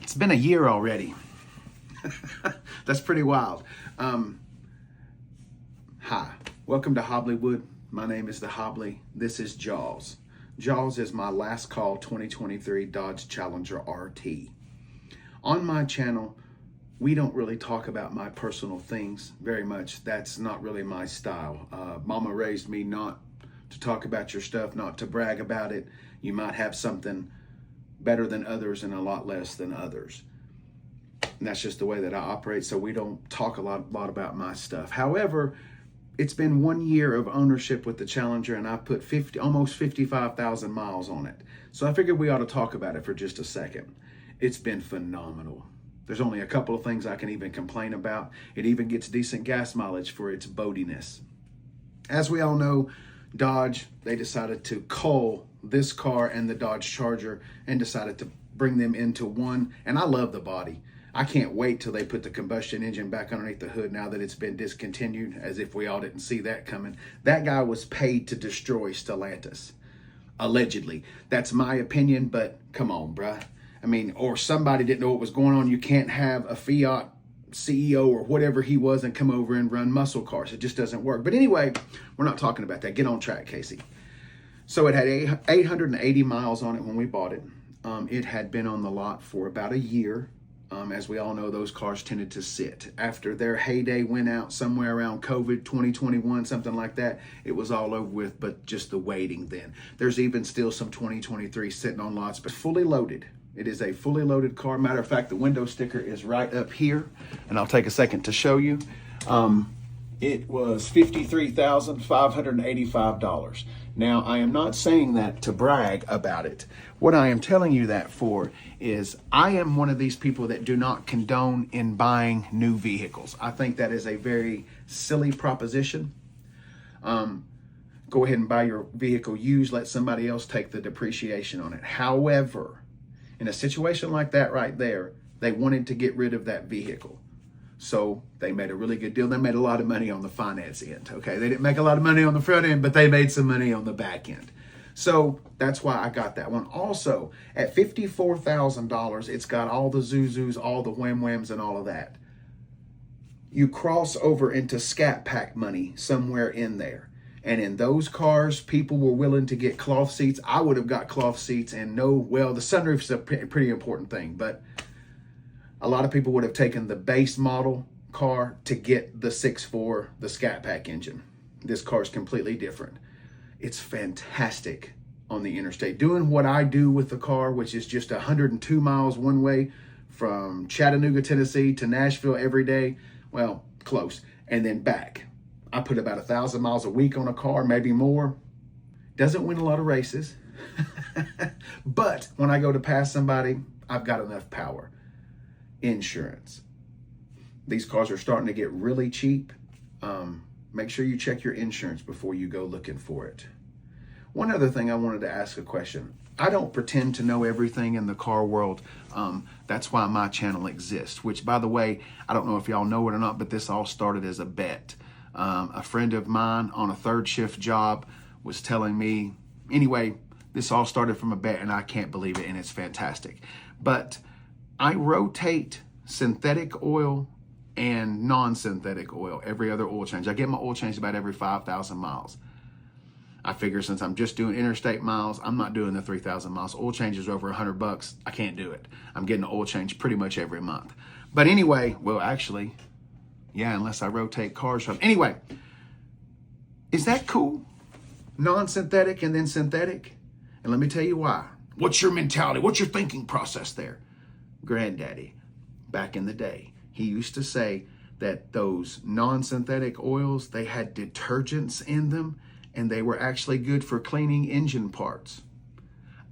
It's been a year already. That's pretty wild. Hi, welcome to Hobblywood. My name is the Hobbly. This is Jaws. Jaws is my last call 2023 Dodge Challenger RT. On my channel, we don't really talk about my personal things very much. That's not really my style. Mama raised me not to talk about your stuff, not to brag about it. You might have something better than others and a lot less than others. And that's just the way that I operate, so we don't talk a lot about my stuff. However, it's been 1 year of ownership with the Challenger, and I put almost 55,000 miles on it. So I figured we ought to talk about it for just a second. It's been phenomenal. There's only a couple of things I can even complain about. It even gets decent gas mileage for its boatiness. As we all know, Dodge, they decided to cull this car and the Dodge Charger and decided to bring them into one. And I love the body. I can't wait till they put the combustion engine back underneath the hood now that it's been discontinued, as if we all didn't see that coming. That guy was paid to destroy Stellantis, allegedly. That's my opinion, but come on, bruh. I mean, or somebody didn't know what was going on. You can't have a Fiat CEO or whatever he was and come over and run muscle cars. It just doesn't work. But anyway, we're not talking about that. Get on track, Casey. So it had 880 miles on it when we bought it. It had been on the lot for about a year. As we all know, those cars tended to sit. After their heyday went out somewhere around COVID 2021, something like that, it was all over with, but just the waiting then. There's even still some 2023 sitting on lots, but fully loaded. It is a fully loaded car. Matter of fact, the window sticker is right up here, and I'll take a second to show you. It was $53,585. Now, I am not saying that to brag about it. What I am telling you that for is I am one of these people that do not condone in buying new vehicles. I think that is a very silly proposition. Go ahead and buy your vehicle used. Let somebody else take the depreciation on it. However, in a situation like that right there, they wanted to get rid of that vehicle. So they made a really good deal. They made a lot of money on the finance end, okay? They didn't make a lot of money on the front end, but they made some money on the back end. So that's why I got that one. Also, at $54,000, it's got all the Zuzus, all the Wham Whams, and all of that. You cross over into Scat Pack money somewhere in there. And in those cars, people were willing to get cloth seats. I would have got cloth seats and well, the sunroof's a pretty important thing, but a lot of people would have taken the base model car to get the 6.4, the Scat Pack engine. This car is completely different. It's fantastic on the interstate. Doing what I do with the car, which is just 102 miles one way from Chattanooga, Tennessee to Nashville every day. Well, close. And then back. I put about 1,000 miles a week on a car, maybe more. Doesn't win a lot of races. But when I go to pass somebody, I've got enough power. Insurance. These cars are starting to get really cheap. Make sure you check your insurance before you go looking for it. One other thing I wanted to ask a question. I don't pretend to know everything in the car world. That's why my channel exists, which, by the way, I don't know if y'all know it or not, but this all started as a bet. A friend of mine on a third shift job was telling me, anyway, this all started from a bet, and I can't believe it, and it's fantastic. But I rotate synthetic oil and non-synthetic oil every other oil change. I get my oil changed about every 5,000 miles. I figure since I'm just doing interstate miles, I'm not doing the 3,000 miles. Oil change is over $100. I can't do it. I'm getting an oil change pretty much every month. But anyway, well, actually, yeah, unless I rotate cars from. Anyway, is that cool? Non-synthetic and then synthetic? And let me tell you why. What's your mentality? What's your thinking process there? Granddaddy, back in the day, he used to say that those non-synthetic oils, they had detergents in them, and they were actually good for cleaning engine parts.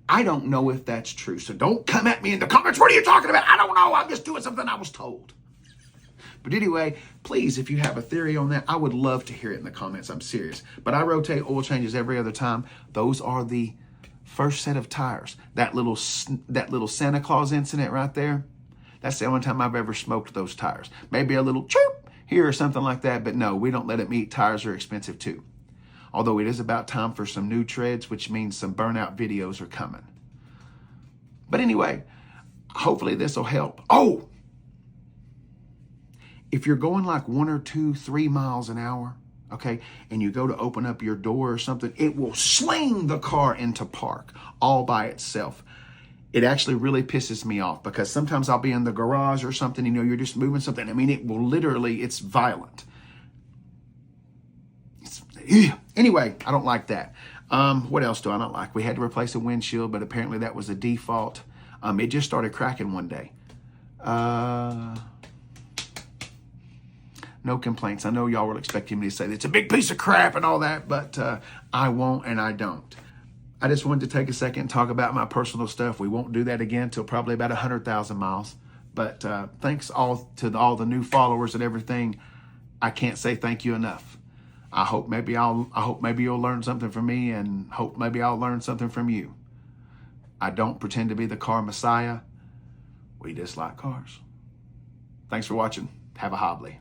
I don't know if that's true, so don't come at me in the comments. What are you talking about? I don't know. I'm just doing something I was told. But anyway, please, if you have a theory on that, I would love to hear it in the comments. I'm serious. But I rotate oil changes every other time. Those are the first set of tires. That little Santa Claus incident right there, that's the only time I've ever smoked those tires. Maybe a little chirp here or something like that, but no, we don't let them eat. Tires are expensive too. Although it is about time for some new treads, which means some burnout videos are coming. But anyway, hopefully this will help. Oh, if you're going like 1 or 2, 3 miles an hour, okay, and you go to open up your door or something, it will sling the car into park all by itself. It actually really pisses me off because sometimes I'll be in the garage or something, you know, you're just moving something. I mean, it will literally, it's violent. Anyway, I don't like that. What else do I not like? We had to replace a windshield, but apparently that was a default. It just started cracking one day. No complaints. I know y'all were expecting me to say it's a big piece of crap and all that, but I won't and I don't. I just wanted to take a second and talk about my personal stuff. We won't do that again until probably about 100,000 miles. But thanks to all the new followers and everything. I can't say thank you enough. I hope maybe you'll learn something from me, and hope maybe I'll learn something from you. I don't pretend to be the car messiah. We just like cars. Thanks for watching. Have a hobbly.